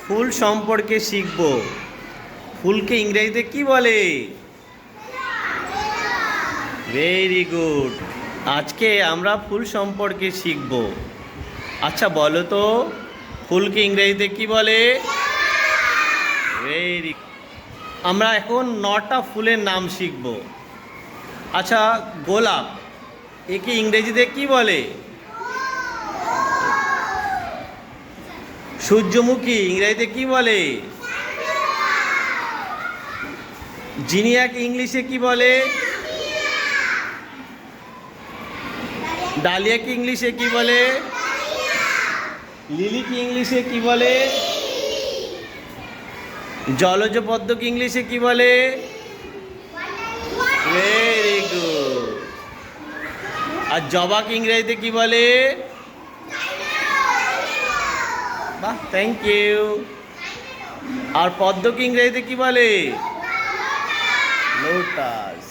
ফুল সম্পর্কে শিখব। ফুলকে ইংরেজিতে কি বলে? Very good. আজকে আমরা ফুল সম্পর্কে শিখব। আচ্ছা বলো তো, ফুলকে ইংরেজিতে কি বলে? ভেরি। আমরা এখন 9টা ফুলের নাম শিখব। আচ্ছা, গোলাপ, একে ইংরেজিতে কি বলে? সূর্যমুখী ইংরেজিতে কি বলে? জিনিয়াকে ইংলিশে কি বলে? ডালিয়াকে ইংলিশে কি বলে? লিলিকে ইংলিশে কি বলে? জলজ পদ্মকে ইংলিশে কি বলে? Very good. আর জবাকে ইংরেজিতে কি বলে? বাহ, থ্যাংক ইউ। আর পদ্মকে ইংরেজিতে কি বলে? লোটাস।